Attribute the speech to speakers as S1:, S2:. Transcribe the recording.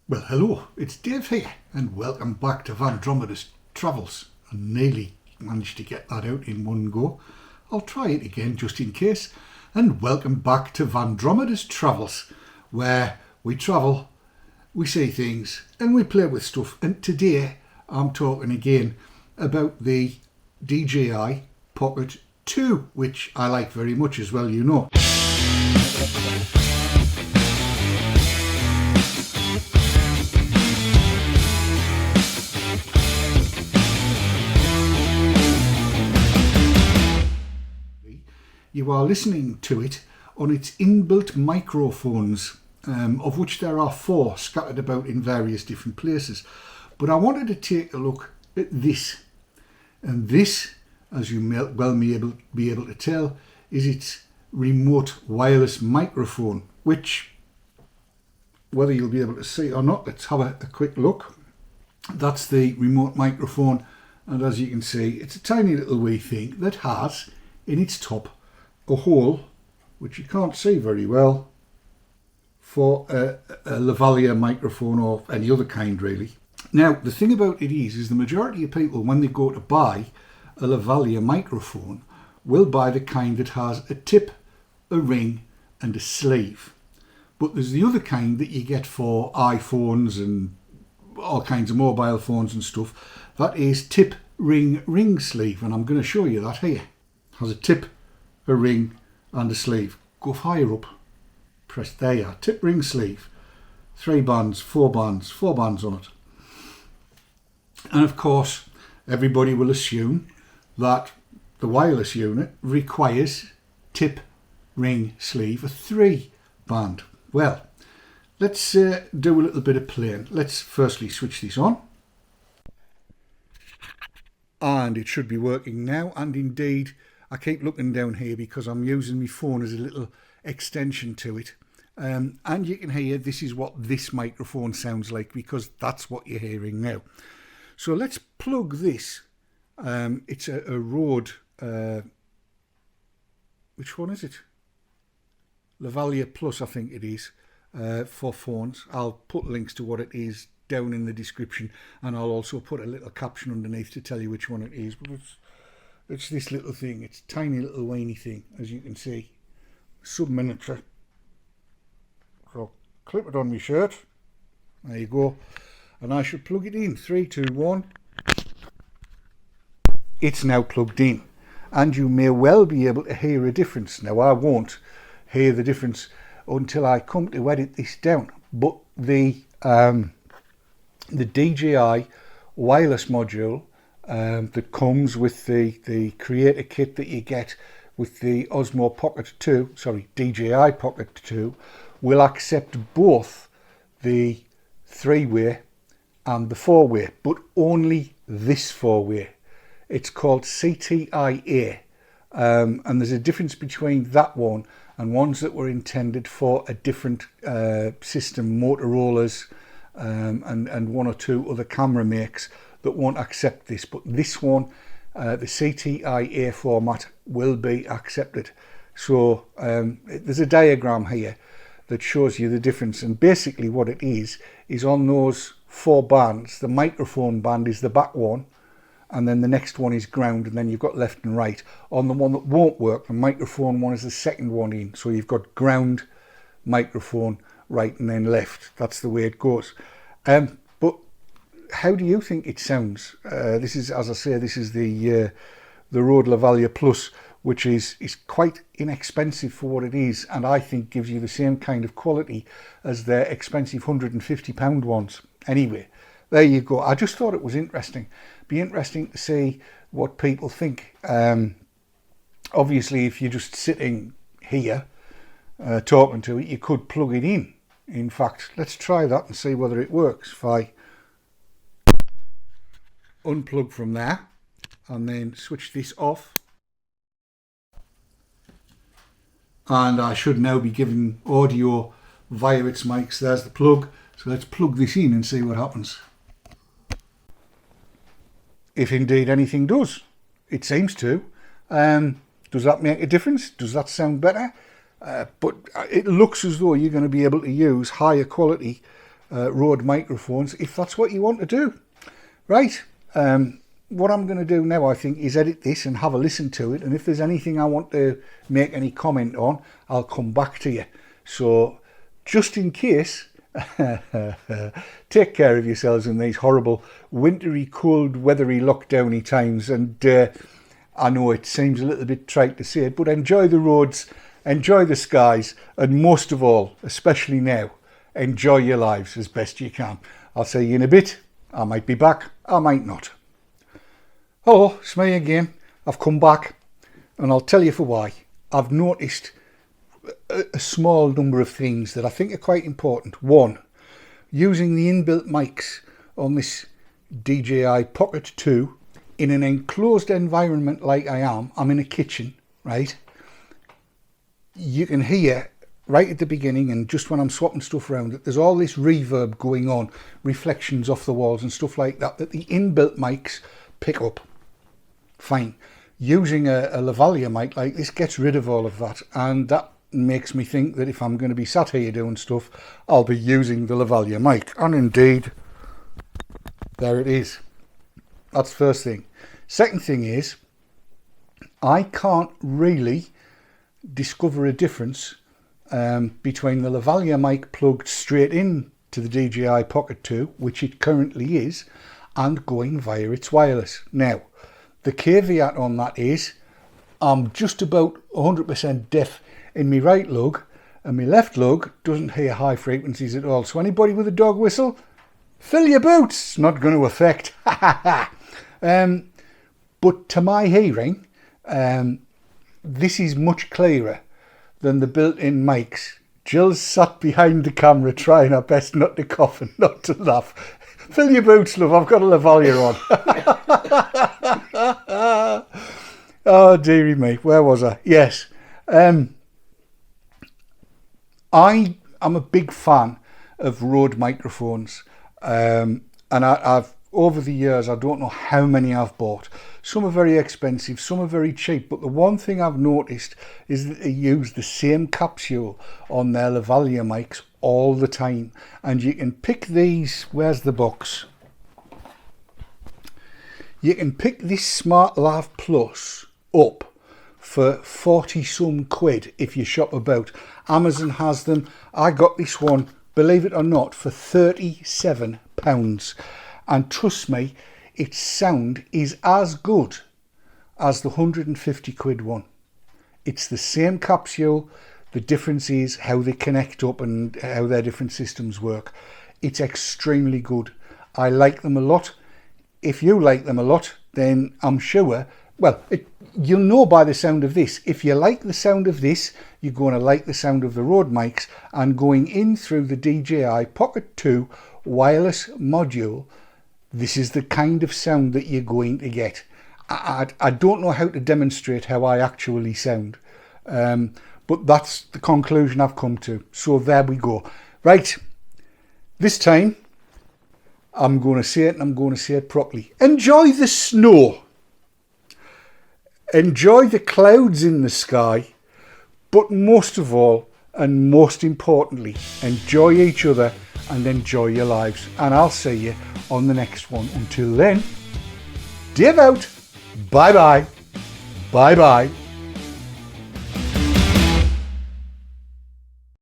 S1: Well, hello, it's Dave here, and welcome back to Vandromeda's Travels. I nearly managed to get that out in one go. I'll try it again just in case. And welcome back to Vandromeda's Travels, where we travel, we see things, and we play with stuff. And today I'm talking again about the DJI Pocket 2, which I like very much as well, you know. You are listening to it on its inbuilt microphones, of which there are 4 scattered about in various different places. But I wanted to take a look at this. And this, as you may be able to tell, is its remote wireless microphone, which, whether you'll be able to see or not, let's have a quick look. That's the remote microphone. And as you can see, it's a tiny little wee thing that has in its top a hole, which you can't see very well, for a lavalier microphone or any other kind really. Now the thing about it is the majority of people, when they go to buy a lavalier microphone, will buy the kind that has a tip, a ring and a sleeve. But there's the other kind that you get for iPhones and all kinds of mobile phones and stuff. That is tip, ring, sleeve, and I'm going to show you that here. It has a tip, a ring and a sleeve. Go higher up, press there you are, tip, ring, sleeve, 3 bands, 4 bands, 4 bands on it. And of course everybody will assume that the wireless unit requires tip, ring, sleeve, a 3 band. Well, let's do a little bit of playing. Let's firstly switch this on, and it should be working now. And indeed, I keep looking down here because I'm using my phone as a little extension to it. And you can hear this is what this microphone sounds like, because that's what you're hearing now. So let's plug this. It's a Rode, which one is it? Lavalier Plus, I think it is, for phones. I'll put links to what it is down in the description, and I'll also put a little caption underneath to tell you which one it is. But it's this little thing. It's a tiny little whiny thing, as you can see. Sub-miniature. So clip it on my shirt. There you go. And I should plug it in. 3, 2, 1. It's now plugged in. And you may well be able to hear a difference. Now I won't hear the difference until I come to edit this down. But the DJI wireless module that comes with the creator kit that you get with the Osmo Pocket 2, sorry, DJI Pocket 2, will accept both the 3-way and the 4-way, but only this 4-way. It's called CTIA, and there's a difference between that one and ones that were intended for a different system, Motorola's and 1 or 2 other camera makes that won't accept this. But this one, the CTIA format, will be accepted. So there's a diagram here that shows you the difference, and basically what it is on those 4 bands, the microphone band is the back one, and then the next one is ground, and then you've got left and right. On the one that won't work, the microphone one is the second one in, so you've got ground, microphone, right and then left. That's the way it goes. But how do you think it sounds? This is, as I say, this is the Rode Lavalier Plus, which is quite inexpensive for what it is, and I think gives you the same kind of quality as their expensive £150 ones. Anyway, there you go. I just thought it was interesting. Be interesting to see what people think. Obviously, if you're just sitting here talking to it, you could plug it in. In fact, let's try that and see whether it works. If I unplug from there and then switch this off, and I should now be giving audio via its mics. There's the plug. So let's plug this in and see what happens. If indeed anything does. It seems to. Does that make a difference? Does that sound better? But it looks as though you're going to be able to use higher quality Rode microphones if that's what you want to do. Right, what I'm going to do now, I think, is edit this and have a listen to it, and if there's anything I want to make any comment on, I'll come back to you. So just in case, take care of yourselves in these horrible wintry, cold, weathery, lockdowny times. And I know it seems a little bit trite to say it, but enjoy the roads, enjoy the skies, and most of all, especially now, enjoy your lives as best you can. I'll see you in a bit. I might be back, I might not. Hello, it's me again. I've come back, and I'll tell you for why. I've noticed a small number of things that I think are quite important. One, using the inbuilt mics on this DJI Pocket 2 in an enclosed environment like I am. I'm in a kitchen, right? You can hear right at the beginning and just when I'm swapping stuff around that there's all this reverb going on, reflections off the walls and stuff like that the inbuilt mics pick up. Fine. Using a lavalier mic like this gets rid of all of that, and that makes me think that if I'm going to be sat here doing stuff, I'll be using the lavalier mic. And indeed, there it is. That's first thing. Second thing is, I can't really discover a difference between the lavalier mic plugged straight in to the DJI Pocket 2, which it currently is, and going via its wireless. Now, the caveat on that is, I'm just about 100% deaf in my right lug, and my left lug doesn't hear high frequencies at all. So anybody with a dog whistle, fill your boots. It's not going to affect. But to my hearing, this is much clearer than the built-in mics. Jill's sat behind the camera trying her best not to cough and not to laugh. Fill your boots, love. I've got a lavalier on. Oh, dearie me. Where was I? Yes. I am a big fan of Rode microphones, and I've over the years, I don't know how many I've bought. Some are very expensive, some are very cheap, but the one thing I've noticed is that they use the same capsule on their lavalier mics all the time, and you can pick these. Where's the box? You can pick this Smart Lav Plus up for 40 some quid if you shop about. Amazon has them. I got this one, believe it or not, for £37, and trust me, its sound is as good as the 150 quid one. It's the same capsule. The difference is how they connect up and how their different systems work. It's extremely good. I like them a lot. If you like them a lot, then I'm sure, well, you'll know by the sound of this. If you like the sound of this, you're going to like the sound of the Rode mics, and going in through the DJI Pocket 2 wireless module, this is the kind of sound that you're going to get. I don't know how to demonstrate how I actually sound, but that's the conclusion I've come to. So there we go. Right, this time I'm going to say it, and I'm going to say it properly. Enjoy the snow. Enjoy the clouds in the sky, but most of all, and most importantly, enjoy each other and enjoy your lives. And I'll see you on the next one. Until then, div out. Bye bye. Bye bye.